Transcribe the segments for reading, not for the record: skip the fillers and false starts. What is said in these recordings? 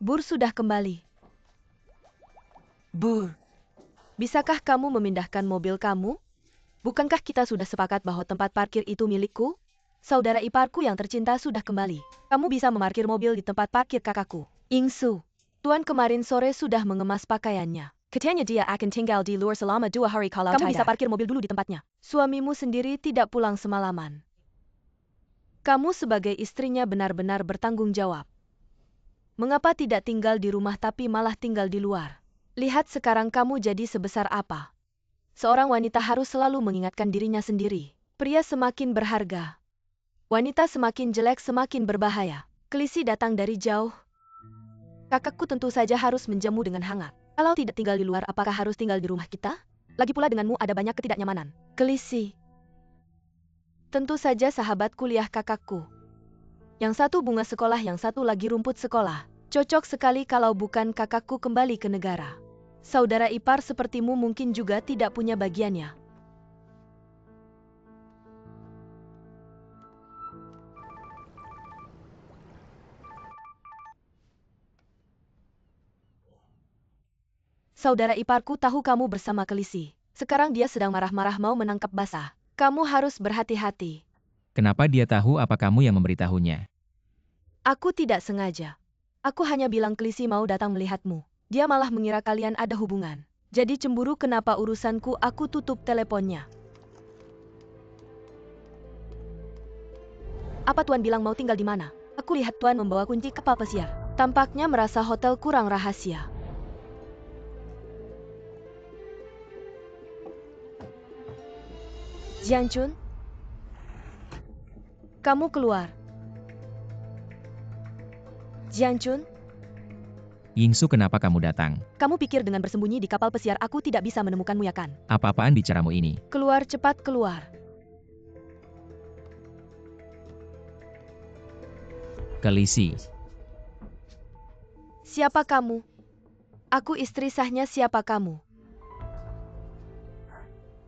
Bur sudah kembali. Bur, Bisakah kamu memindahkan mobil kamu? Bukankah kita sudah sepakat bahwa tempat parkir itu milikku? Saudara iparku yang tercinta sudah kembali. Kamu bisa memarkir mobil di tempat parkir kakakku. Ingsu, Tuan kemarin sore sudah mengemas pakaiannya. Katanya dia akan tinggal di luar selama 2 hari kalau kamu bisa parkir mobil dulu di tempatnya. Suamimu sendiri tidak pulang semalaman. Kamu sebagai istrinya benar-benar bertanggung jawab. Mengapa tidak tinggal di rumah tapi malah tinggal di luar? Lihat sekarang kamu jadi sebesar apa. Seorang wanita harus selalu mengingatkan dirinya sendiri. Pria semakin berharga. Wanita semakin jelek semakin berbahaya. Kelisi datang dari jauh. Kakakku tentu saja harus menjamu dengan hangat. Kalau tidak tinggal di luar, apakah harus tinggal di rumah kita? Lagi pula denganmu ada banyak ketidaknyamanan. Kelisi. Tentu saja sahabat kuliah kakakku. Yang satu bunga sekolah, yang satu lagi rumput sekolah. Cocok sekali kalau bukan kakakku kembali ke negara. Saudara ipar sepertimu mungkin juga tidak punya bagiannya. Saudara iparku tahu kamu bersama Kelisi. Sekarang dia sedang marah-marah mau menangkap basah. Kamu harus berhati-hati. Kenapa dia tahu apa kamu yang memberitahunya? Aku tidak sengaja. Aku hanya bilang Kelisi mau datang melihatmu. Dia malah mengira kalian ada hubungan. Jadi cemburu kenapa urusanku, aku tutup teleponnya. Apa Tuan bilang mau tinggal di mana? Aku lihat Tuan membawa kunci kapal pesiar. Tampaknya merasa hotel kurang rahasia. Jianchun, kamu keluar. Jianchun, Yingsu, kenapa kamu datang? kamu pikir dengan bersembunyi di kapal pesiar aku tidak bisa menemukanmu ya kan? Apa-apaan bicaramu ini? Keluar cepat keluar. Kelisi. Siapa kamu? Aku istri sahnya, siapa kamu?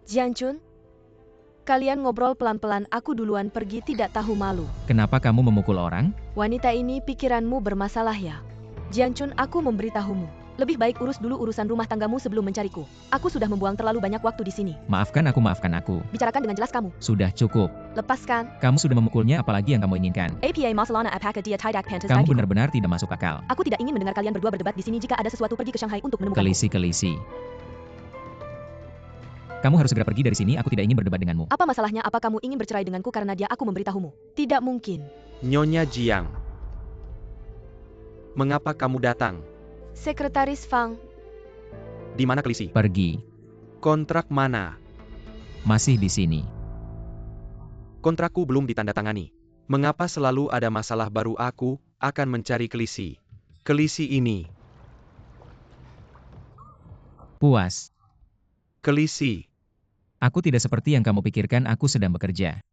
Jianchun, kalian ngobrol pelan-pelan, aku duluan pergi, tidak tahu malu. Kenapa kamu memukul orang? Wanita ini pikiranmu bermasalah ya? Jianchun, aku memberitahumu. Lebih baik urus dulu urusan rumah tanggamu sebelum mencariku. Aku sudah membuang terlalu banyak waktu di sini. Maafkan aku. Bicarakan dengan jelas kamu. Sudah cukup. Lepaskan. Kamu sudah memukulnya, apalagi yang kamu inginkan. APA masalahnya apakah dia tidak pantas Kamu bagiku? benar-benar tidak masuk akal. Aku tidak ingin mendengar kalian berdua berdebat di sini. Jika ada sesuatu, pergi ke Shanghai untuk menemukanku. Kelisi. Kamu harus segera pergi dari sini, aku tidak ingin berdebat denganmu. Apa masalahnya? Apa kamu ingin bercerai denganku karena dia? Aku memberitahumu. Tidak mungkin. Nyonya Jiang. Mengapa kamu datang? Sekretaris Fang. Di mana Kelisi? Pergi. Kontrak mana? Masih di sini. Kontrakku belum ditandatangani. Mengapa selalu ada masalah baru? Aku akan mencari Kelisi. Kelisi ini. Puas. Kelisi. Aku tidak seperti yang kamu pikirkan, aku sedang bekerja.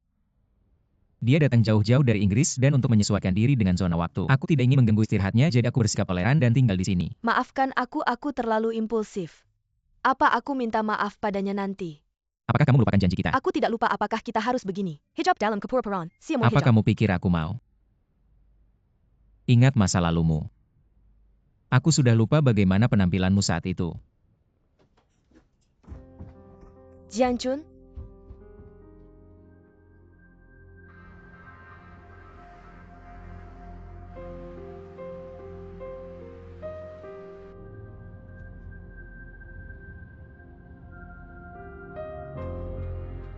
Dia datang jauh-jauh dari Inggris dan untuk menyesuaikan diri dengan zona waktu. Aku tidak ingin mengganggu istirahatnya, jadi aku bersikap toleran dan tinggal di sini. Maafkan aku terlalu impulsif. Apa aku minta maaf padanya nanti? Apakah kamu lupakan janji kita? Aku tidak lupa. Apakah kita harus begini? Hijab dalam kepura-puraan. Semua Apa hijab. kamu pikir aku mau? Ingat masa lalumu. Aku sudah lupa bagaimana penampilanmu saat itu. Jianchun,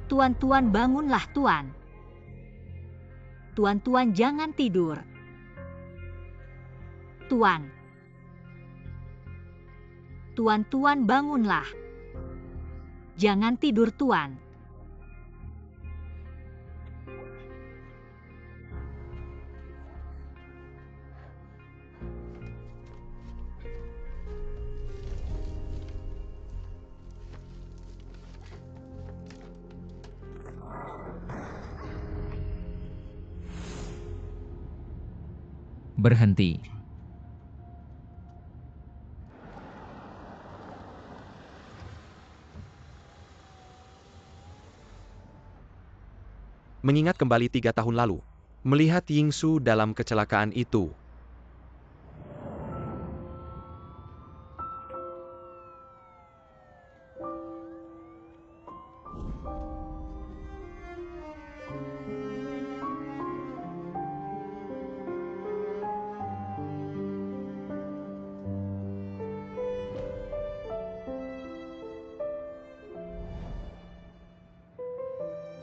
Tuan-tuan, bangunlah Tuan. Tuan-tuan, jangan tidur. Tuan. Tuan-tuan, bangunlah. Jangan tidur Tuan. Berhenti. Mengingat kembali 3 tahun lalu. Melihat Yingsu dalam kecelakaan itu.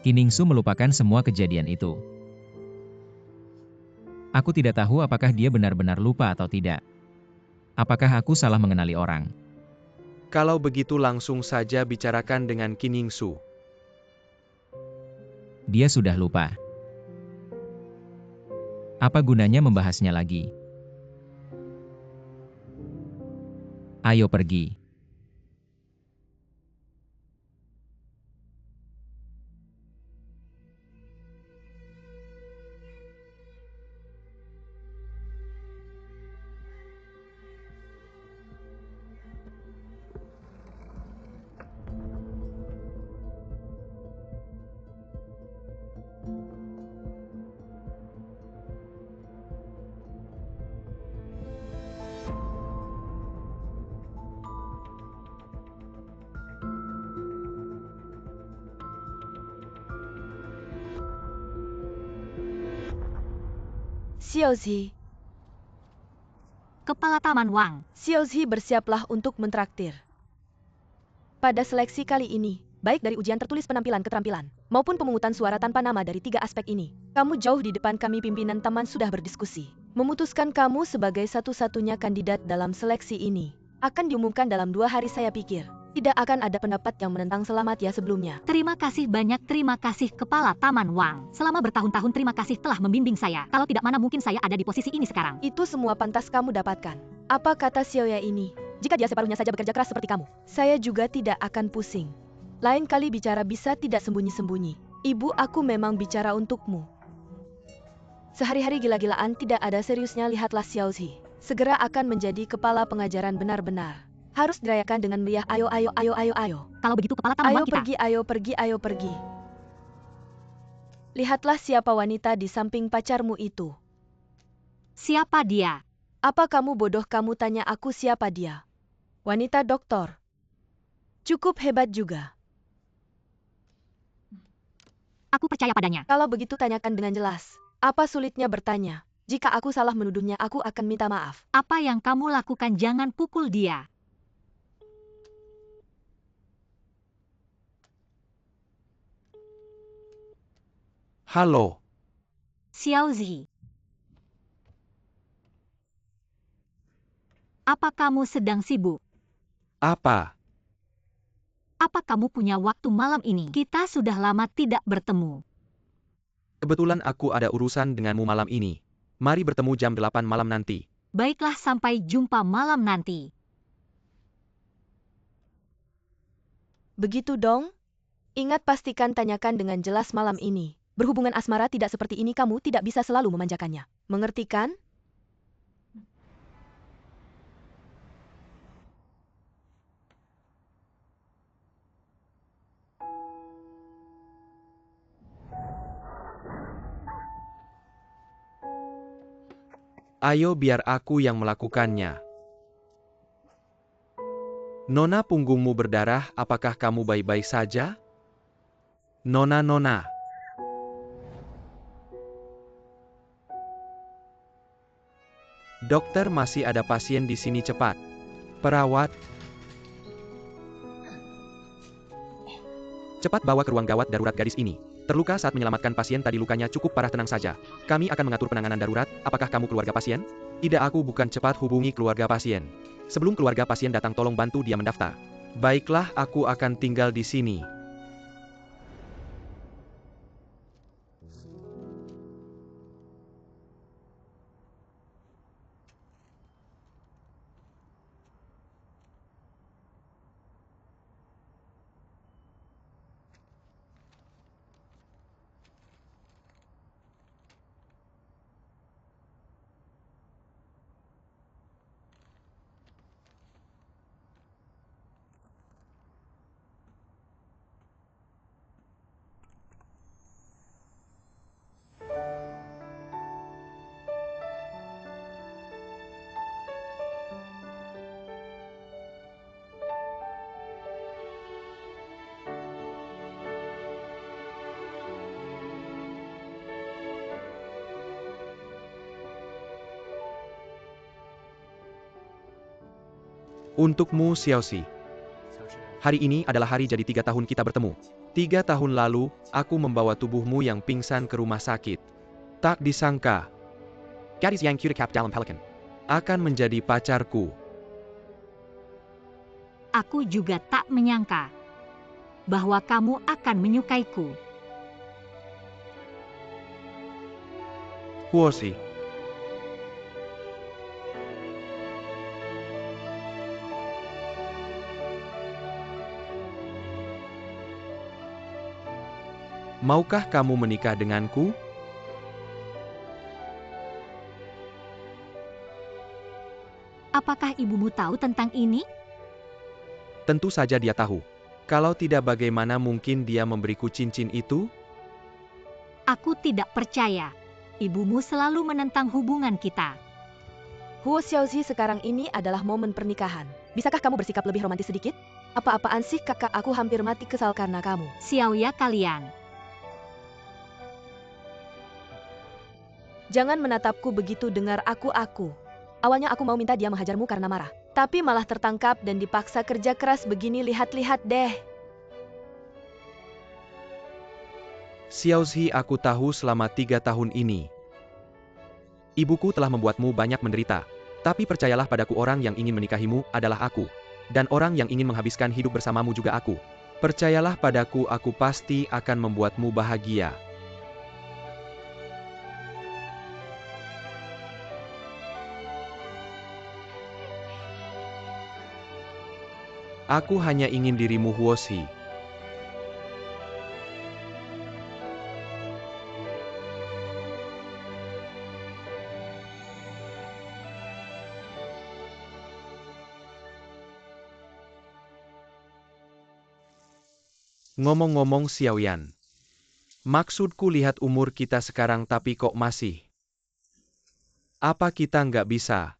Kiningsu melupakan semua kejadian itu. Aku tidak tahu apakah dia benar-benar lupa atau tidak. Apakah aku salah mengenali orang? Kalau begitu langsung saja bicarakan dengan Kiningsu. Dia sudah lupa. Apa gunanya membahasnya lagi? Ayo pergi. Xiaozi, Kepala Taman Wang. Xiaozi bersiaplah untuk mentraktir. Pada seleksi kali ini, baik dari ujian tertulis penampilan keterampilan, maupun pemungutan suara tanpa nama dari 3 aspek ini, kamu jauh di depan kami pimpinan taman sudah berdiskusi. Memutuskan kamu sebagai satu-satunya kandidat dalam seleksi ini. Akan diumumkan dalam 2 hari saya pikir. Tidak akan ada pendapat yang menentang selamat ya sebelumnya. Terima kasih banyak, terima kasih Kepala Taman Wang. Selama bertahun-tahun terima kasih telah membimbing saya. Kalau tidak mana mungkin saya ada di posisi ini sekarang. Itu semua pantas kamu dapatkan. Apa kata Xiaoya ini? Jika dia separuhnya saja bekerja keras seperti kamu, saya juga tidak akan pusing. Lain kali bicara bisa tidak sembunyi-sembunyi. Ibu, aku memang bicara untukmu. Sehari-hari gila-gilaan tidak ada seriusnya, lihatlah Xiaozi. Segera akan menjadi kepala pengajaran benar-benar. Harus dirayakan dengan meriah. Ayo, ayo, ayo, ayo, ayo. Kalau begitu Kepala Taman Ayo Wang kita. pergi, ayo pergi, ayo pergi. Lihatlah siapa wanita di samping pacarmu itu. Siapa dia? Apa kamu bodoh, kamu tanya aku siapa dia? Wanita doktor. Cukup hebat juga. Aku percaya padanya. Kalau begitu tanyakan dengan jelas. Apa sulitnya bertanya? Jika aku salah menuduhnya, aku akan minta maaf. Apa yang kamu lakukan, jangan pukul dia. Halo, Xiaozi. Apa kamu sedang sibuk? apa? Apa kamu punya waktu malam ini? Kita sudah lama tidak bertemu. Kebetulan aku ada urusan denganmu malam ini. Mari bertemu jam 8 malam nanti. Baiklah, sampai jumpa malam nanti. Begitu dong? Ingat, pastikan tanyakan dengan jelas malam ini. Berhubungan asmara tidak seperti ini, kamu tidak bisa selalu memanjakannya. Mengerti kan? Ayo biar aku yang melakukannya. Nona, punggungmu berdarah, apakah kamu baik-baik saja? Nona. Dokter, masih ada pasien di sini, cepat. Perawat. Cepat bawa ke ruang gawat darurat, gadis ini terluka saat menyelamatkan pasien tadi, lukanya cukup parah, tenang saja. Kami akan mengatur penanganan darurat. Apakah kamu keluarga pasien? Tidak, aku bukan. Cepat hubungi keluarga pasien. Sebelum keluarga pasien datang, tolong bantu dia mendaftar. Baiklah, aku akan tinggal di sini. Untukmu, Xiaozi. Hari ini adalah hari jadi 3 tahun kita bertemu. 3 tahun lalu, aku membawa tubuhmu yang pingsan ke rumah sakit. Tak disangka, Gadis yang cute cap dalam pelikan. akan menjadi pacarku. Aku juga tak menyangka bahwa kamu akan menyukaiku. Huoshi. Maukah kamu menikah denganku? Apakah ibumu tahu tentang ini? Tentu saja dia tahu. Kalau tidak, bagaimana mungkin dia memberiku cincin itu? Aku tidak percaya. Ibumu selalu menentang hubungan kita. Huo Xiaozi, sekarang ini adalah momen pernikahan. Bisakah kamu bersikap lebih romantis sedikit? Apa-apaan sih kakak, aku hampir mati kesal karena kamu. Xiaoya kalian. Jangan menatapku begitu, dengar aku. Awalnya aku mau minta dia menghajarmu karena marah. Tapi malah tertangkap dan dipaksa kerja keras begini, lihat-lihat deh. Xiaozi, aku tahu selama 3 tahun ini. Ibuku telah membuatmu banyak menderita. Tapi percayalah padaku, orang yang ingin menikahimu adalah aku. Dan orang yang ingin menghabiskan hidup bersamamu juga aku. Percayalah padaku, aku pasti akan membuatmu bahagia. Aku hanya ingin dirimu, Huoshi. Ngomong-ngomong Xiaoyan, maksudku lihat umur kita sekarang tapi kok masih. Apa kita nggak bisa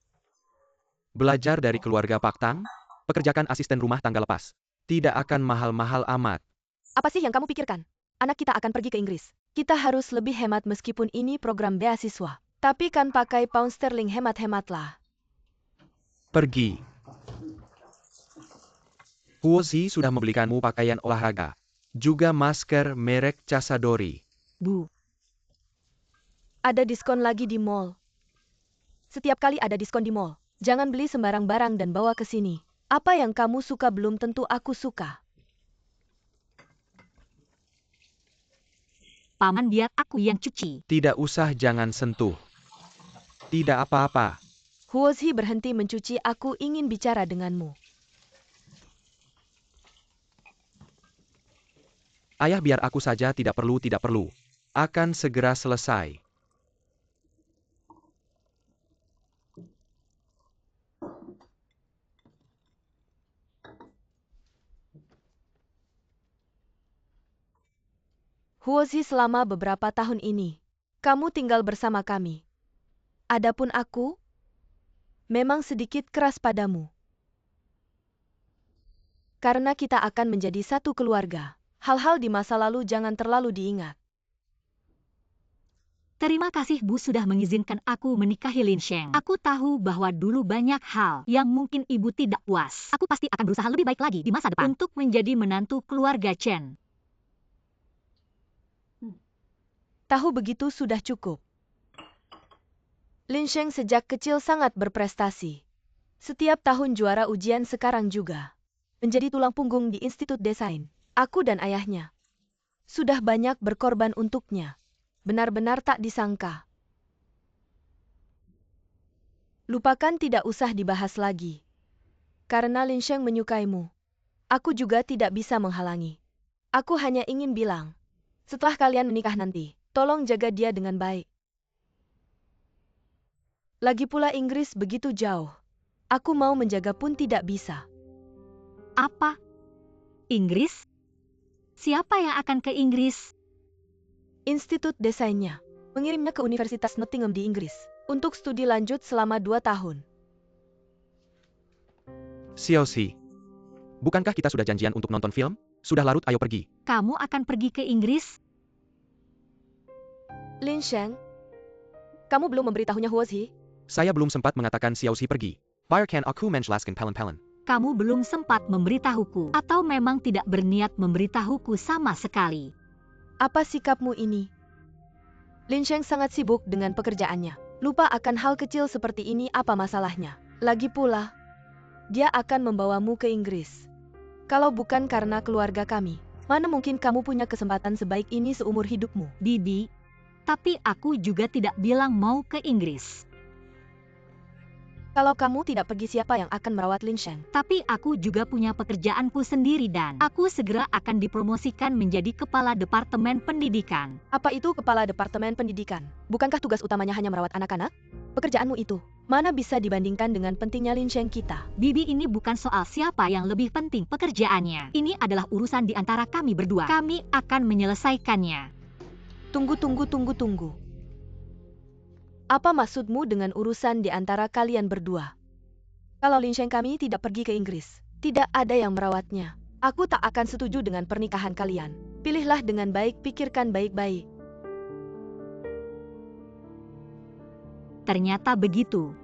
belajar dari keluarga Pak Tang? Pekerjakan asisten rumah tangga lepas. Tidak akan mahal-mahal amat. Apa sih yang kamu pikirkan? Anak kita akan pergi ke Inggris. Kita harus lebih hemat meskipun ini program beasiswa. Tapi kan pakai pound sterling, hemat-hematlah. Pergi. Huoshi sudah membelikanmu pakaian olahraga. Juga masker merek Casadori. Bu, Ada diskon lagi di mall. Setiap kali ada diskon di mall, jangan beli sembarang barang dan bawa ke sini. Apa yang kamu suka belum tentu aku suka. paman, biar aku yang cuci. Tidak usah, jangan sentuh. Tidak apa-apa. Huoshi, berhenti mencuci, aku ingin bicara denganmu. Ayah, biar aku saja, tidak perlu. Akan segera selesai. Huoshi, selama beberapa tahun ini, kamu tinggal bersama kami. Adapun aku, memang sedikit keras padamu. Karena kita akan menjadi satu keluarga. Hal-hal di masa lalu jangan terlalu diingat. Terima kasih Bu sudah mengizinkan aku menikahi Lin Sheng. Aku tahu bahwa dulu banyak hal yang mungkin Ibu tidak puas. Aku pasti akan berusaha lebih baik lagi di masa depan untuk menjadi menantu keluarga Chen. Tahu begitu sudah cukup. Lin Sheng sejak kecil sangat berprestasi. Setiap tahun juara ujian, sekarang juga menjadi tulang punggung di Institut Desain. Aku dan ayahnya sudah banyak berkorban untuknya. Benar-benar tak disangka. Lupakan, tidak usah dibahas lagi. Karena Lin Sheng menyukaimu, aku juga tidak bisa menghalangi. Aku hanya ingin bilang, setelah kalian menikah nanti, tolong jaga dia dengan baik. Lagi pula Inggris begitu jauh. Aku mau menjaga pun tidak bisa. Apa? Inggris? Siapa yang akan ke Inggris? Institut Desainnya mengirimnya ke Universitas Nottingham di Inggris untuk studi lanjut selama 2 tahun. Xiaoshi, bukankah kita sudah janjian untuk nonton film? Sudah larut, ayo pergi. Kamu akan pergi ke Inggris? Lin Sheng, kamu belum memberitahunya Huoshi? Saya belum sempat mengatakan Xiaoshi pergi. Biarkan aku menjelaskan pelan-pelan. kamu belum sempat memberitahuku, atau memang tidak berniat memberitahuku sama sekali? Apa sikapmu ini? Lin Sheng sangat sibuk dengan pekerjaannya. Lupa akan hal kecil seperti ini, apa masalahnya? Lagi pula, dia akan membawamu ke Inggris. Kalau bukan karena keluarga kami, mana mungkin kamu punya kesempatan sebaik ini seumur hidupmu? Bibi, tapi aku juga tidak bilang mau ke Inggris. Kalau kamu tidak pergi, siapa yang akan merawat Lin Sheng? Tapi aku juga punya pekerjaanku sendiri dan aku segera akan dipromosikan menjadi kepala departemen pendidikan. Apa itu kepala departemen pendidikan? Bukankah tugas utamanya hanya merawat anak-anak? Pekerjaanmu itu, mana bisa dibandingkan dengan pentingnya Lin Sheng kita? Bibi, ini bukan soal siapa yang lebih penting pekerjaannya. Ini adalah urusan di antara kami berdua. Kami akan menyelesaikannya. Tunggu. Apa maksudmu dengan urusan di antara kalian berdua? Kalau Lin Sheng kami tidak pergi ke Inggris, tidak ada yang merawatnya. Aku tak akan setuju dengan pernikahan kalian. Pilihlah dengan baik, pikirkan baik-baik. Ternyata begitu.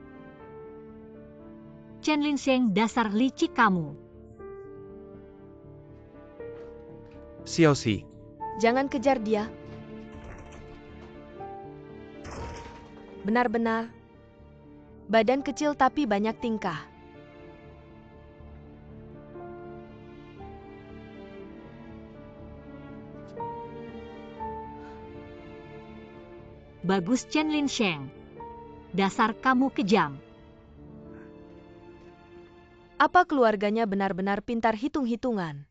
Chen Lin Sheng, dasar licik kamu. Xiao Xi, Jangan kejar dia. Benar-benar. Badan kecil tapi banyak tingkah. Bagus Chen Lin Sheng. Dasar kamu kejam. Apa keluarganya benar-benar pintar hitung-hitungan?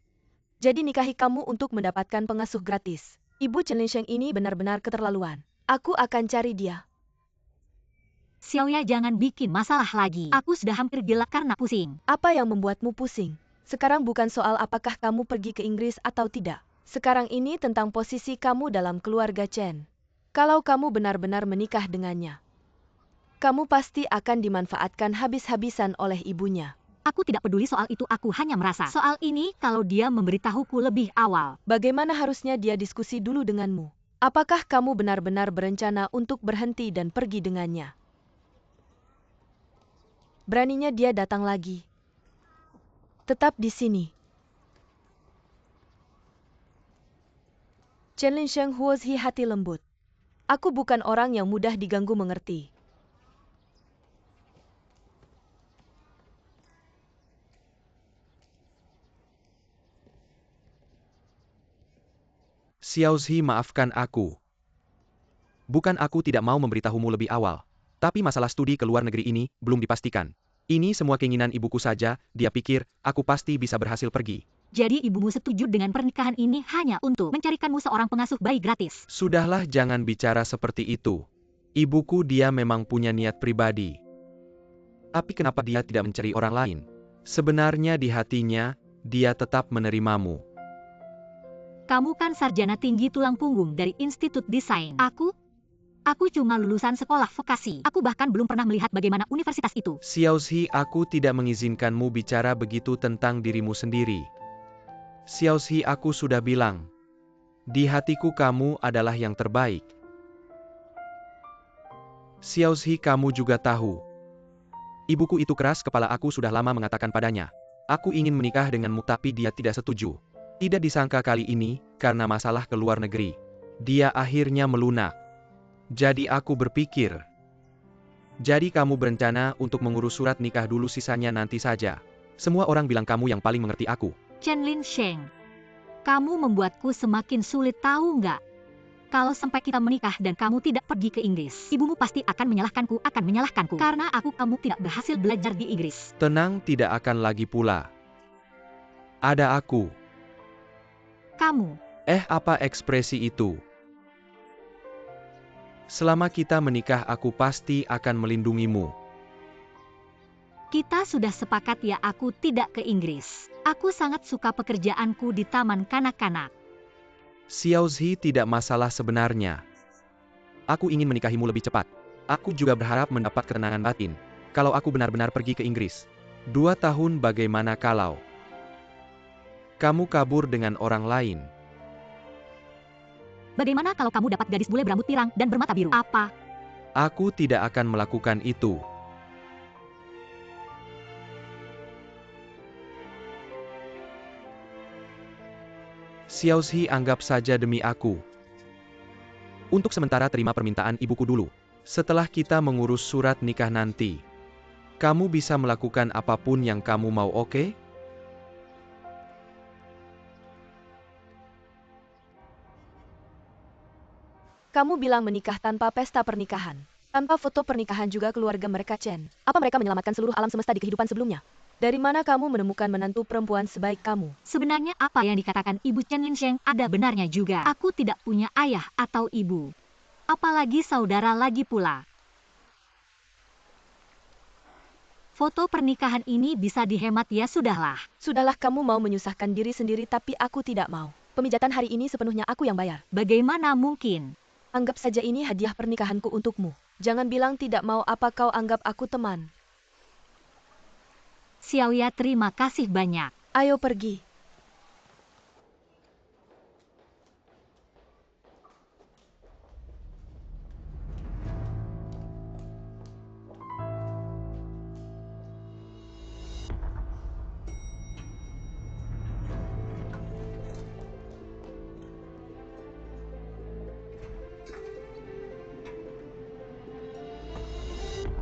Jadi nikahi kamu untuk mendapatkan pengasuh gratis. Ibu Chen Lin Sheng ini benar-benar keterlaluan. Aku akan cari dia. Xiaoya, jangan bikin masalah lagi. Aku sudah hampir gila karena pusing. Apa yang membuatmu pusing? Sekarang bukan soal apakah kamu pergi ke Inggris atau tidak. Sekarang ini tentang posisi kamu dalam keluarga Chen. Kalau kamu benar-benar menikah dengannya, kamu pasti akan dimanfaatkan habis-habisan oleh ibunya. Aku tidak peduli soal itu, aku hanya merasa soal ini kalau dia memberitahuku lebih awal. Bagaimana harusnya dia diskusi dulu denganmu? Apakah kamu benar-benar berencana untuk berhenti dan pergi dengannya? Beraninya dia datang lagi. Tetap di sini. Chen Lin Sheng Huozhi hati lembut. Aku bukan orang yang mudah diganggu mengerti. Xiao Xi, maafkan aku. Bukan aku tidak mau memberitahumu lebih awal. Tapi masalah studi ke luar negeri ini belum dipastikan. Ini semua keinginan ibuku saja, dia pikir aku pasti bisa berhasil pergi. Jadi ibumu setuju dengan pernikahan ini hanya untuk mencarikanmu seorang pengasuh bayi gratis. Sudahlah, jangan bicara seperti itu. Ibuku dia memang punya niat pribadi. Tapi kenapa dia tidak mencari orang lain? Sebenarnya di hatinya, dia tetap menerimamu. Kamu kan sarjana tinggi tulang punggung dari Institut Desain. Aku cuma lulusan sekolah vokasi. Aku bahkan belum pernah melihat bagaimana universitas itu. Xiao Xi, aku tidak mengizinkanmu bicara begitu tentang dirimu sendiri. Xiao Xi, aku sudah bilang. Di hatiku kamu adalah yang terbaik. Xiao Xi, kamu juga tahu. Ibuku itu keras kepala, aku sudah lama mengatakan padanya. Aku ingin menikah denganmu tapi dia tidak setuju. Tidak disangka kali ini, karena masalah ke luar negeri. Dia akhirnya melunak. Jadi aku berpikir. Jadi kamu berencana untuk mengurus surat nikah dulu, sisanya nanti saja. Semua orang bilang kamu yang paling mengerti aku. Chen Lin Sheng, kamu membuatku semakin sulit, tahu nggak? Kalau sampai kita menikah dan kamu tidak pergi ke Inggris, ibumu pasti akan menyalahkanku. Karena kamu tidak berhasil belajar di Inggris. Tenang, tidak akan lagi pula. Ada aku. Kamu. Apa ekspresi itu? Selama kita menikah aku pasti akan melindungimu. Kita sudah sepakat ya, aku tidak ke Inggris. Aku sangat suka pekerjaanku di taman kanak-kanak. Xiao Xi, tidak masalah sebenarnya. Aku ingin menikahimu lebih cepat. Aku juga berharap mendapat ketenangan batin. Kalau aku benar-benar pergi ke Inggris. 2 tahun bagaimana kalau kamu kabur dengan orang lain? Bagaimana kalau kamu dapat gadis bule berambut pirang dan bermata biru? Apa? Aku tidak akan melakukan itu. Xiaoxi, anggap saja demi aku. Untuk sementara terima permintaan ibuku dulu. Setelah kita mengurus surat nikah nanti, kamu bisa melakukan apapun yang kamu mau, oke? Kamu bilang menikah tanpa pesta pernikahan. Tanpa foto pernikahan juga keluarga mereka, Chen. Apa mereka menyelamatkan seluruh alam semesta di kehidupan sebelumnya? Dari mana kamu menemukan menantu perempuan sebaik kamu? Sebenarnya apa yang dikatakan Ibu Chen Linsheng ada benarnya juga. Aku tidak punya ayah atau ibu. Apalagi saudara lagi pula. Foto pernikahan ini bisa dihemat ya sudahlah. Sudahlah, kamu mau menyusahkan diri sendiri tapi aku tidak mau. Pemijatan hari ini sepenuhnya aku yang bayar. Bagaimana mungkin? Anggap saja ini hadiah pernikahanku untukmu. Jangan bilang tidak mau, apa kau anggap aku teman? Xiaoya, terima kasih banyak. Ayo pergi.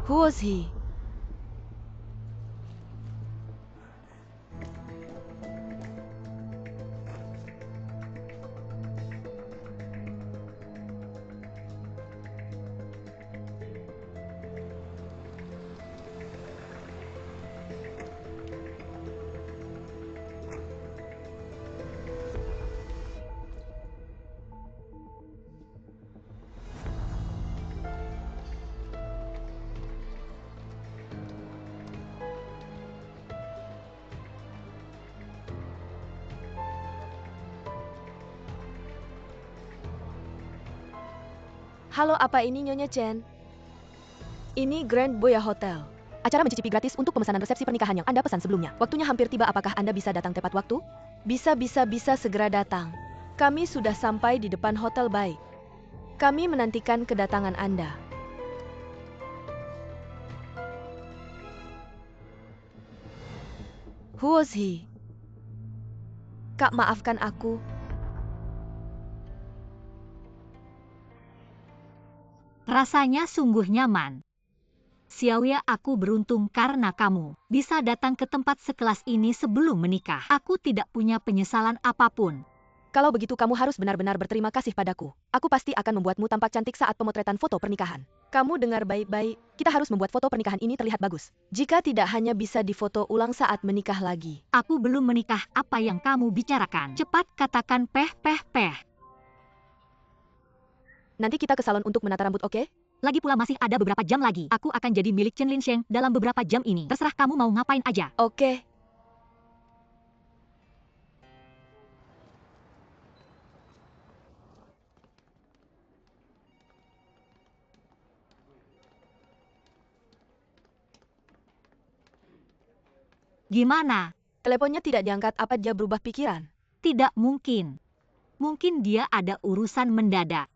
Who was he? Halo, apa ini Nyonya Chen? Ini Grand Boya Hotel. Acara mencicipi gratis untuk pemesanan resepsi pernikahan yang Anda pesan sebelumnya. Waktunya hampir tiba, apakah Anda bisa datang tepat waktu? Bisa segera datang. Kami sudah sampai di depan hotel baik. Kami menantikan kedatangan Anda. Who was he? Kak, maafkan aku. Rasanya sungguh nyaman. Xiaoya, aku beruntung karena kamu bisa datang ke tempat sekelas ini sebelum menikah. Aku tidak punya penyesalan apapun. Kalau begitu kamu harus benar-benar berterima kasih padaku. Aku pasti akan membuatmu tampak cantik saat pemotretan foto pernikahan. Kamu dengar baik-baik, kita harus membuat foto pernikahan ini terlihat bagus. Jika tidak, hanya bisa difoto ulang saat menikah lagi. Aku belum menikah, apa yang kamu bicarakan? Cepat katakan peh. Nanti kita ke salon untuk menata rambut, oke? Lagi pula masih ada beberapa jam lagi. Aku akan jadi milik Chen Linsheng dalam beberapa jam ini. Terserah kamu mau ngapain aja. Oke. Gimana? Teleponnya tidak diangkat, apa dia berubah pikiran? Tidak mungkin. Mungkin dia ada urusan mendadak.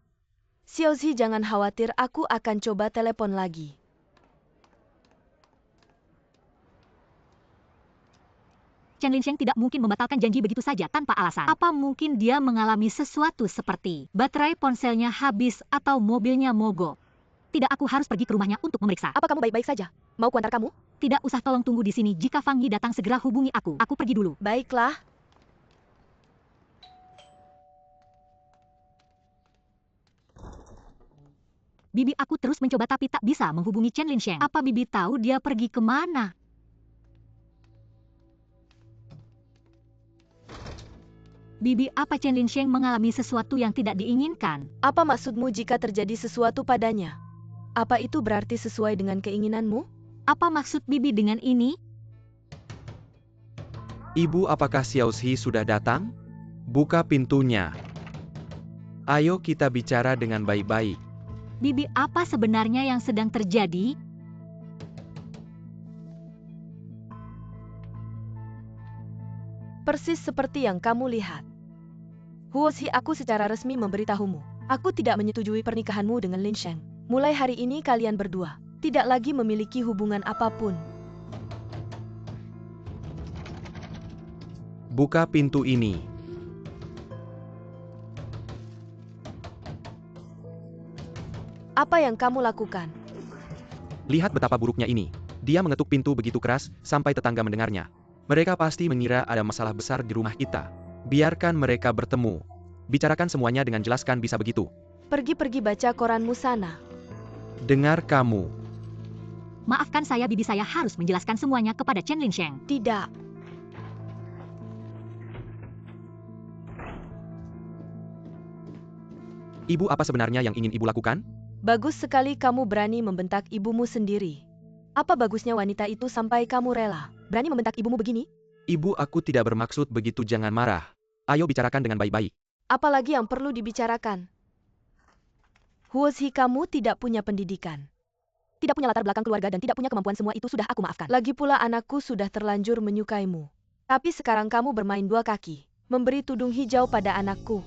Xiaoxi, jangan khawatir, aku akan coba telepon lagi. Chen Linsheng tidak mungkin membatalkan janji begitu saja tanpa alasan. Apa mungkin dia mengalami sesuatu seperti baterai ponselnya habis atau mobilnya mogok? Tidak, aku harus pergi ke rumahnya untuk memeriksa. Apa kamu baik-baik saja? Mau kuantar kamu? Tidak usah, tolong tunggu di sini. Jika Fang Yi datang segera hubungi aku. Aku pergi dulu. Baiklah. Bibi, aku terus mencoba tapi tak bisa menghubungi Chen Linsheng. Apa Bibi tahu dia pergi kemana? Bibi, apa Chen Linsheng mengalami sesuatu yang tidak diinginkan? Apa maksudmu jika terjadi sesuatu padanya? Apa itu berarti sesuai dengan keinginanmu? Apa maksud Bibi dengan ini? Ibu, apakah Xiaoxi sudah datang? Buka pintunya. Ayo kita bicara dengan baik-baik. Bibi, apa sebenarnya yang sedang terjadi? Persis seperti yang kamu lihat. Huoshi, aku secara resmi memberitahumu. Aku tidak menyetujui pernikahanmu dengan Lin Sheng. Mulai hari ini kalian berdua tidak lagi memiliki hubungan apapun. Buka pintu ini. Apa yang kamu lakukan? Lihat betapa buruknya ini. Dia mengetuk pintu begitu keras, sampai tetangga mendengarnya. Mereka pasti mengira ada masalah besar di rumah kita. Biarkan mereka bertemu. Bicarakan semuanya dengan jelaskan bisa begitu. Pergi-pergi baca koranmu sana. Dengar kamu. Maafkan saya bibi, saya harus menjelaskan semuanya kepada Chen Linsheng. Tidak. Ibu, apa sebenarnya yang ingin ibu lakukan? Bagus sekali kamu berani membentak ibumu sendiri. Apa bagusnya wanita itu sampai kamu rela berani membentak ibumu begini? Ibu, aku tidak bermaksud begitu, jangan marah. Ayo bicarakan dengan baik-baik. Apalagi yang perlu dibicarakan? Huozi, kamu tidak punya pendidikan. Tidak punya latar belakang keluarga dan tidak punya kemampuan, semua itu sudah aku maafkan. Lagi pula anakku sudah terlanjur menyukaimu. Tapi sekarang kamu bermain dua kaki, memberi tudung hijau pada anakku.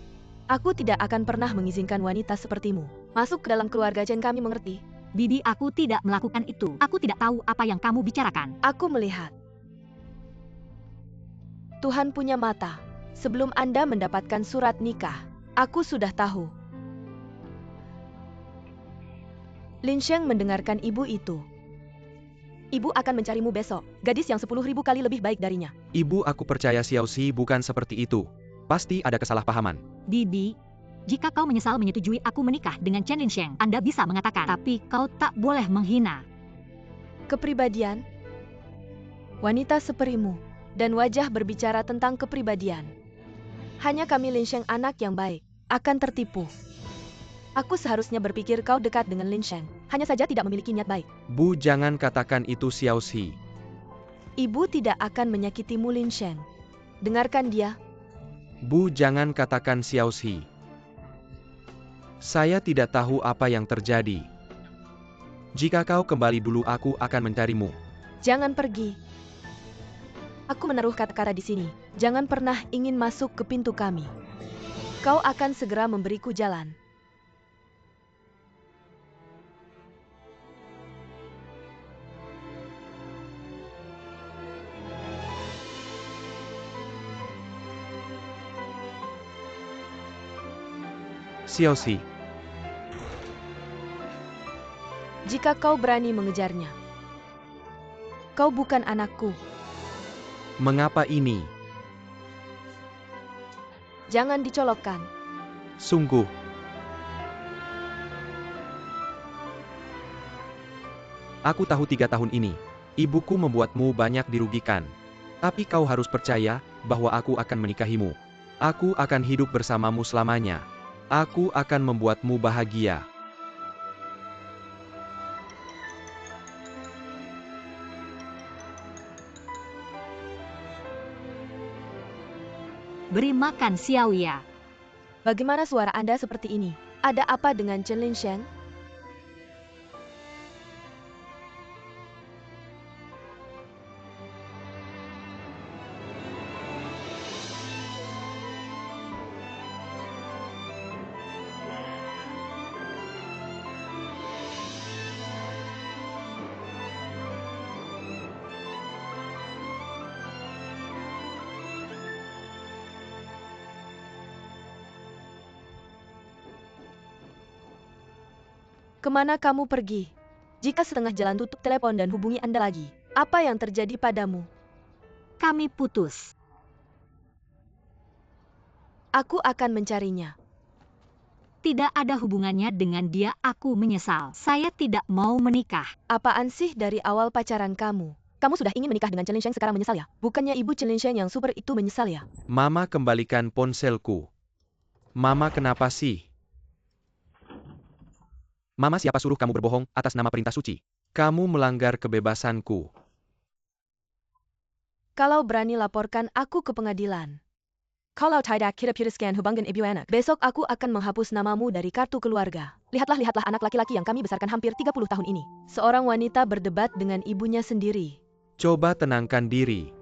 Aku tidak akan pernah mengizinkan wanita sepertimu masuk ke dalam keluarga Chen, kami mengerti? Bibi, aku tidak melakukan itu. Aku tidak tahu apa yang kamu bicarakan. Aku melihat. Tuhan punya mata. Sebelum Anda mendapatkan surat nikah, aku sudah tahu. Linsheng mendengarkan ibu itu. Ibu akan mencarimu besok, gadis yang 10.000 kali lebih baik darinya. Ibu, aku percaya Xiaoxi bukan seperti itu. Pasti ada kesalahpahaman. Bibi, jika kau menyesal menyetujui aku menikah dengan Chen Linsheng, Anda bisa mengatakan, tapi kau tak boleh menghina. Kepribadian? Wanita seperimu dan wajah berbicara tentang kepribadian. Hanya kami Linsheng, anak yang baik, akan tertipu. Aku seharusnya berpikir kau dekat dengan Linsheng, hanya saja tidak memiliki niat baik. Bu, jangan katakan itu, Xiaoxi. Ibu tidak akan menyakitimu, Linsheng. Dengarkan dia. Bu, jangan katakan Xiaoxi. Saya tidak tahu apa yang terjadi. Jika kau kembali dulu, aku akan mencarimu. Jangan pergi. Aku menaruh kata-kata di sini. Jangan pernah ingin masuk ke pintu kami. Kau akan segera memberiku jalan. Xiaoxi, Jika kau berani mengejarnya, kau bukan anakku. mengapa ini? Jangan dicolokkan. Sungguh. Aku tahu 3 tahun ini, ibuku membuatmu banyak dirugikan. Tapi kau harus percaya bahwa aku akan menikahimu. Aku akan hidup bersamamu selamanya. Aku akan membuatmu bahagia. Beri makan Xiaoya. Bagaimana suara Anda seperti ini? Ada apa dengan Chen Linsheng? Kemana kamu pergi? Jika setengah jalan tutup telepon dan hubungi Anda lagi, apa yang terjadi padamu? Kami putus. Aku akan mencarinya. Tidak ada hubungannya dengan dia, aku menyesal. Saya tidak mau menikah. Apaan sih dari awal pacaran kamu? Kamu sudah ingin menikah dengan Chen Linsheng, sekarang menyesal ya? Bukannya ibu Chen Linsheng yang super itu menyesal ya? Mama, kembalikan ponselku. Mama, kenapa sih? Mama, siapa suruh kamu berbohong atas nama perintah suci? Kamu melanggar kebebasanku. Kalau berani laporkan aku ke pengadilan. Kalau tidak kita putuskan hubungan ibu anak. Besok aku akan menghapus namamu dari kartu keluarga. Lihatlah anak laki-laki yang kami besarkan hampir 30 tahun ini. Seorang wanita berdebat dengan ibunya sendiri. Coba tenangkan diri.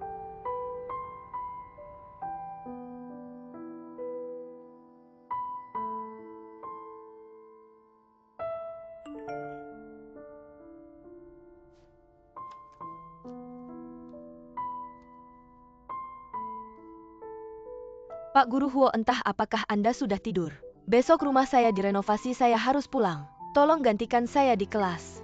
Pak Guru Huo, entah apakah Anda sudah tidur. Besok rumah saya direnovasi, saya harus pulang. Tolong gantikan saya di kelas.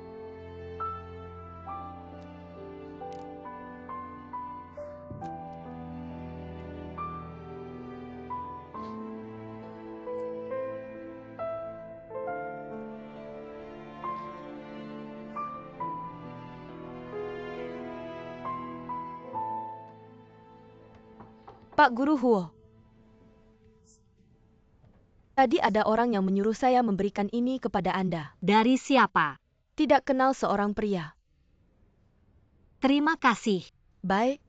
Pak Guru Huo. Tadi ada orang yang menyuruh saya memberikan ini kepada Anda. Dari siapa? Tidak kenal seorang pria. Terima kasih. Baik.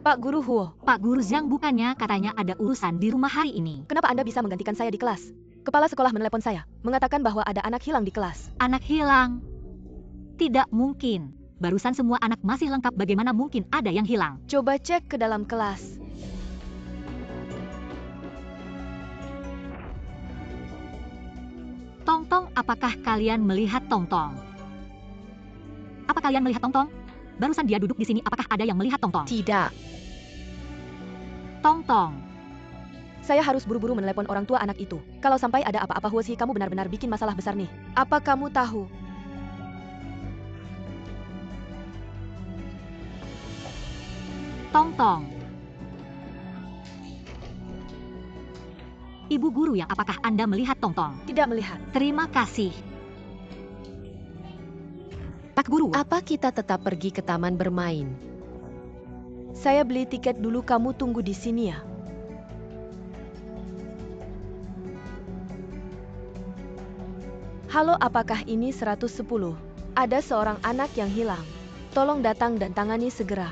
Pak Guru Huo, Pak Guru Zhang bukannya katanya ada urusan di rumah hari ini. kenapa Anda bisa menggantikan saya di kelas? Kepala sekolah menelepon saya, mengatakan bahwa ada anak hilang di kelas. Anak hilang? Tidak mungkin. Barusan semua anak masih lengkap, bagaimana mungkin ada yang hilang? Coba cek ke dalam kelas. Tongtong, apakah kalian melihat Tongtong? Apa kalian melihat Tongtong? Barusan dia duduk di sini, apakah ada yang melihat Tongtong? Tidak. Tongtong. Saya harus buru-buru menelepon orang tua anak itu. Kalau sampai ada apa-apa Huozi, kamu benar-benar bikin masalah besar nih. Apa kamu tahu? Tongtong. Ibu guru yang apakah Anda melihat Tongtong? Tidak melihat. Terima kasih. Pak Guru, Apa kita tetap pergi ke taman bermain? saya beli tiket dulu, kamu tunggu di sini ya. Halo, apakah ini 110? Ada seorang anak yang hilang. Tolong datang dan tangani segera.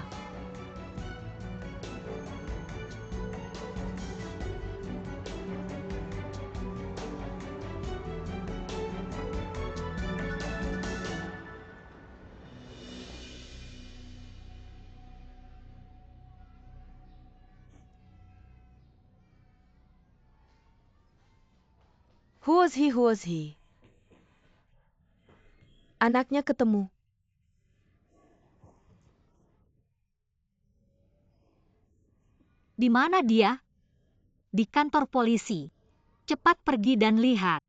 Huozi. Anaknya ketemu. Di mana dia? Di kantor polisi. Cepat pergi dan lihat.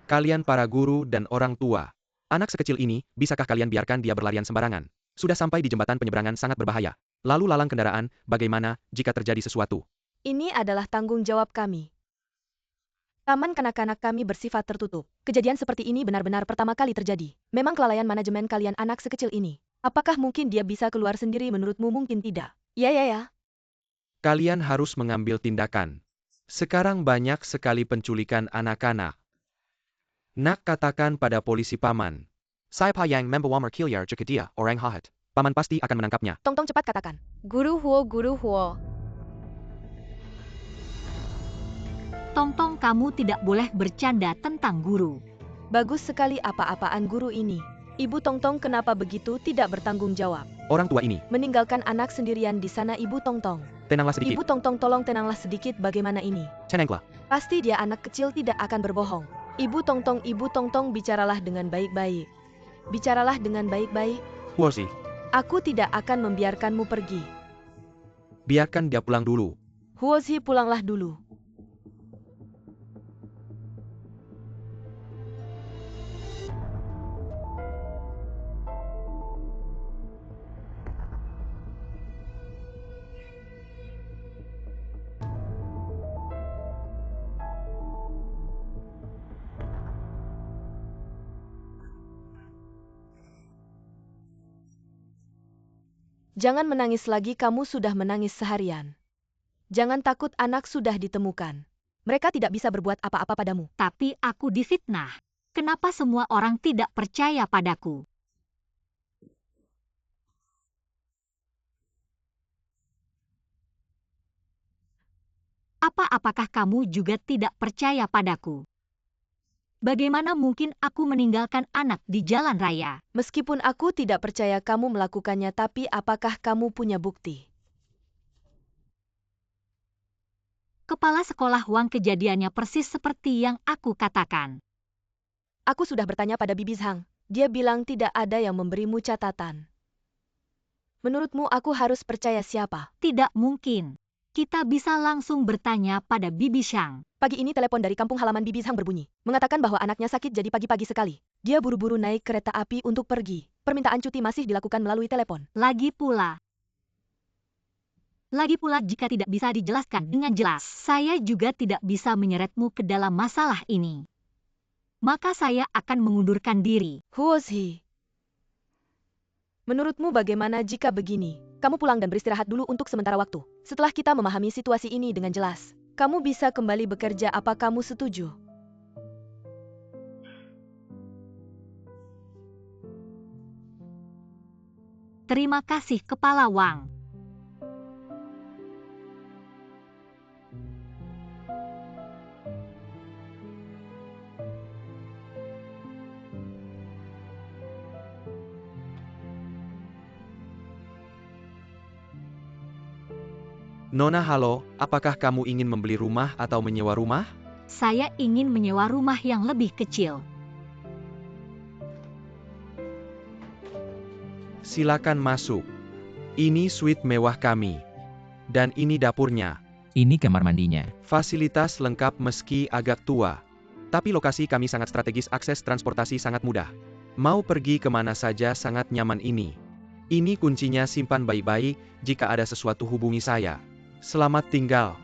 Kalian para guru dan orang tua. Anak sekecil ini, bisakah kalian biarkan dia berlarian sembarangan? Sudah sampai di jembatan penyeberangan sangat berbahaya. Lalu lalang kendaraan, bagaimana jika terjadi sesuatu? Ini adalah tanggung jawab kami. Taman kanak-kanak kami bersifat tertutup. Kejadian seperti ini benar-benar pertama kali terjadi. Memang kelalaian manajemen kalian anak sekecil ini. Apakah mungkin dia bisa keluar sendiri? Menurutmu mungkin tidak? Ya. Kalian harus mengambil tindakan. Sekarang banyak sekali penculikan anak-anak. Nak katakan pada polisi paman. Saya pa yang membawa merkiliar jika dia orang jahat. Paman pasti akan menangkapnya. Tongtong, cepat katakan. Guru Huo. Tongtong, kamu tidak boleh bercanda tentang guru. Bagus sekali apa-apaan guru ini. Ibu Tongtong kenapa begitu tidak bertanggung jawab? Orang tua ini, Meninggalkan anak sendirian di sana. Ibu Tongtong. tenanglah sedikit. Ibu Tongtong, tolong tenanglah sedikit. Bagaimana ini? Tenanglah. Pasti dia anak kecil, tidak akan berbohong. Ibu Tongtong, bicaralah dengan baik-baik. Bicaralah dengan baik-baik. Huozi, Aku tidak akan membiarkanmu pergi. biarkan dia pulang dulu. Huozi, pulanglah dulu. Jangan menangis lagi, kamu sudah menangis seharian. Jangan takut, anak sudah ditemukan. Mereka tidak bisa berbuat apa-apa padamu. Tapi aku difitnah. Kenapa semua orang tidak percaya padaku? Apakah kamu juga tidak percaya padaku? Bagaimana mungkin aku meninggalkan anak di jalan raya? Meskipun aku tidak percaya kamu melakukannya, tapi apakah kamu punya bukti? Kepala sekolah Wang, kejadiannya persis seperti yang aku katakan. Aku sudah bertanya pada Bibi Zhang. Dia bilang tidak ada yang memberimu catatan. Menurutmu aku harus percaya siapa? Tidak mungkin. Kita bisa langsung bertanya pada Bibi Zhang. Pagi ini telepon dari kampung halaman Bibi Zhang berbunyi. Mengatakan bahwa anaknya sakit, jadi pagi-pagi sekali. Dia buru-buru naik kereta api untuk pergi. Permintaan cuti masih dilakukan melalui telepon. Lagi pula, jika tidak bisa dijelaskan dengan jelas, saya juga tidak bisa menyeretmu ke dalam masalah ini. Maka saya akan mengundurkan diri. Huo Zhi. Menurutmu bagaimana jika begini? Kamu pulang dan beristirahat dulu untuk sementara waktu. Setelah kita memahami situasi ini dengan jelas, kamu bisa kembali bekerja. Apa kamu setuju? Terima kasih, Kepala Wang. Nona halo, apakah kamu ingin membeli rumah atau menyewa rumah? Saya ingin menyewa rumah yang lebih kecil. Silakan masuk. Ini suite mewah kami. Dan ini dapurnya. Ini kamar mandinya. Fasilitas lengkap meski agak tua. Tapi lokasi kami sangat strategis, akses transportasi sangat mudah. Mau pergi kemana saja sangat nyaman ini. Ini kuncinya, simpan baik-baik, jika ada sesuatu hubungi saya. Selamat tinggal.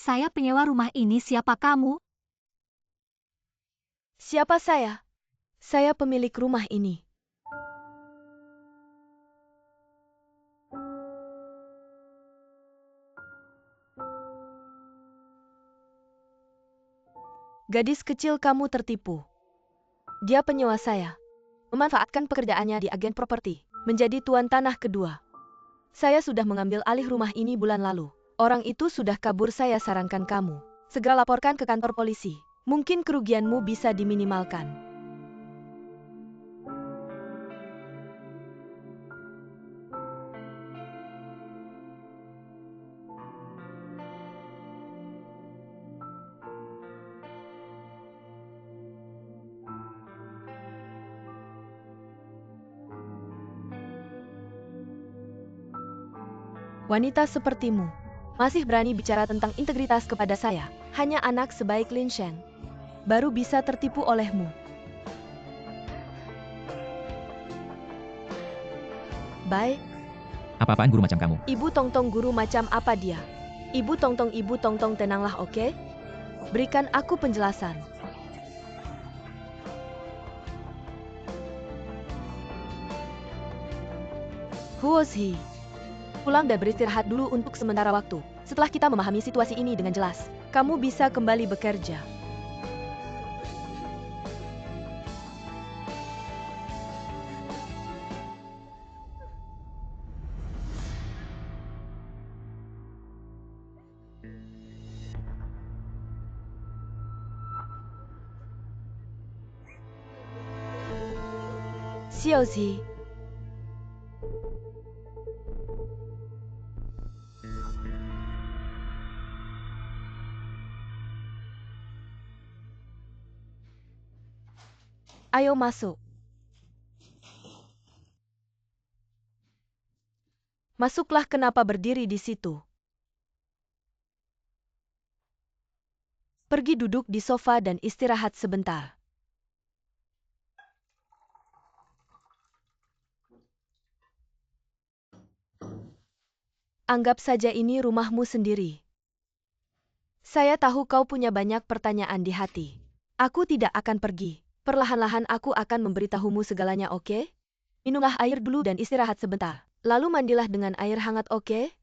Saya penyewa rumah ini, siapa kamu? Siapa saya? Saya pemilik rumah ini. Gadis kecil kamu tertipu. Dia penyewa saya. Memanfaatkan pekerjaannya di agen properti. Menjadi tuan tanah kedua. Saya sudah mengambil alih rumah ini bulan lalu. Orang itu sudah kabur. Saya sarankan kamu segera laporkan ke kantor polisi. Mungkin kerugianmu bisa diminimalkan. Wanita sepertimu masih berani bicara tentang integritas kepada saya. Hanya anak sebaik Lin Shen baru bisa tertipu olehmu. Bye. Apa-apaan guru macam kamu? Ibu Tongtong, guru macam apa dia? Ibu Tongtong, tenanglah, oke? Berikan aku penjelasan. Huo Zhi. Pulang dan beristirahat dulu untuk sementara waktu. Setelah kita memahami situasi ini dengan jelas, kamu bisa kembali bekerja. Xiaozi. Ayo masuk. Masuklah, kenapa berdiri di situ? Pergi duduk di sofa dan istirahat sebentar. Anggap saja ini rumahmu sendiri. Saya tahu kau punya banyak pertanyaan di hati. Aku tidak akan pergi. Perlahan-lahan aku akan memberitahumu segalanya, oke? Minumlah air dulu dan istirahat sebentar. Lalu mandilah dengan air hangat, oke?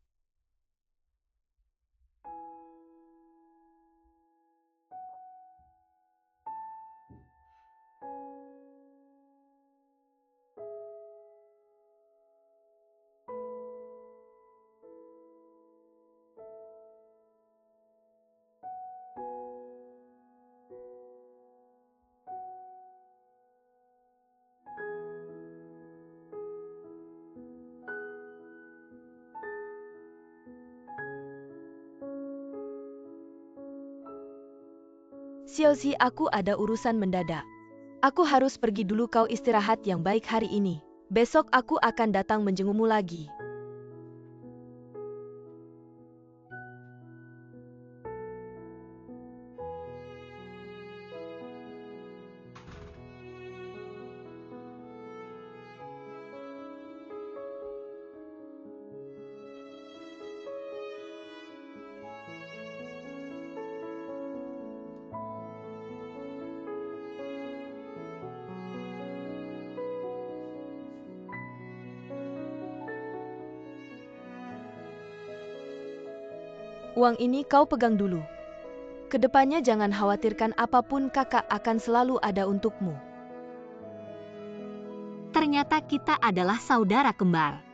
Xiaozi, aku ada urusan mendadak. Aku harus pergi dulu, kau istirahat yang baik hari ini. Besok aku akan datang menjengukmu lagi. Uang ini kau pegang dulu. Kedepannya jangan khawatirkan apapun, kakak akan selalu ada untukmu. Ternyata kita adalah saudara kembar.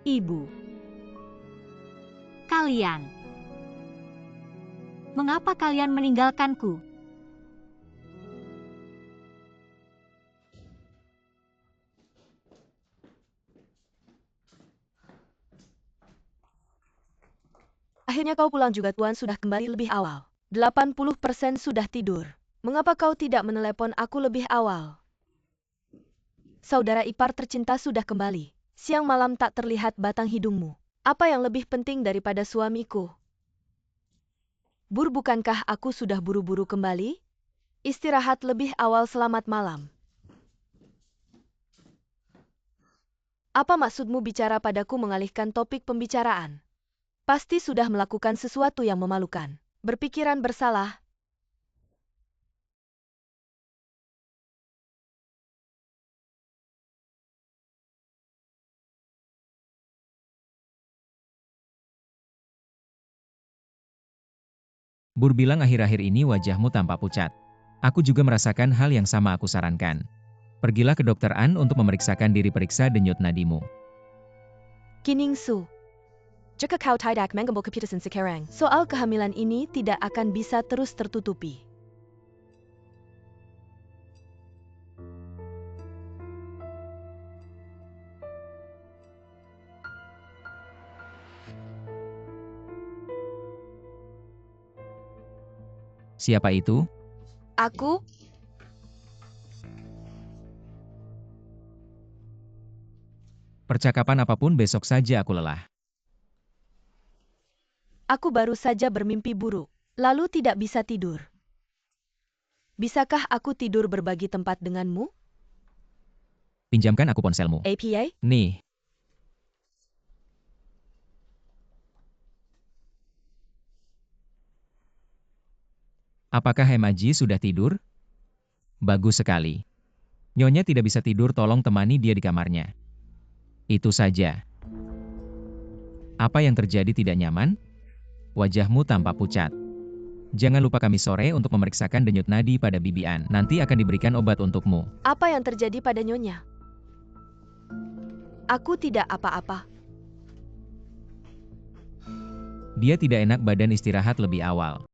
Ibu. Kalian. Mengapa kalian meninggalkanku? Akhirnya kau pulang juga, Tuan sudah kembali lebih awal. 80% sudah tidur. Mengapa kau tidak menelepon aku lebih awal? Saudara ipar tercinta sudah kembali. Siang malam tak terlihat batang hidungmu. Apa yang lebih penting daripada suamiku? Bukankah aku sudah buru-buru kembali? Istirahat lebih awal, selamat malam. Apa maksudmu bicara padaku mengalihkan topik pembicaraan? Pasti sudah melakukan sesuatu yang memalukan. Berpikiran bersalah. Bur bilang akhir-akhir ini wajahmu tampak pucat. Aku juga merasakan hal yang sama, aku sarankan. Pergilah ke dokter An untuk memeriksakan diri, periksa denyut nadimu. Kiningsu. Jika kau tidak mengambil keputusan sekarang, soal kehamilan ini tidak akan bisa terus tertutupi. Siapa itu? Aku? Percakapan apapun besok saja, aku lelah. Aku baru saja bermimpi buruk, lalu tidak bisa tidur. Bisakah aku tidur berbagi tempat denganmu? Pinjamkan aku ponselmu. APA? Nih. Apakah Hemaji sudah tidur? Bagus sekali. Nyonya tidak bisa tidur, tolong temani dia di kamarnya. Itu saja. Apa yang terjadi, tidak nyaman? Wajahmu tampak pucat. Jangan lupa Kamis sore untuk memeriksakan denyut nadi pada Bibian. Nanti akan diberikan obat untukmu. Apa yang terjadi pada Nyonya? Aku tidak apa-apa. Dia tidak enak badan, istirahat lebih awal.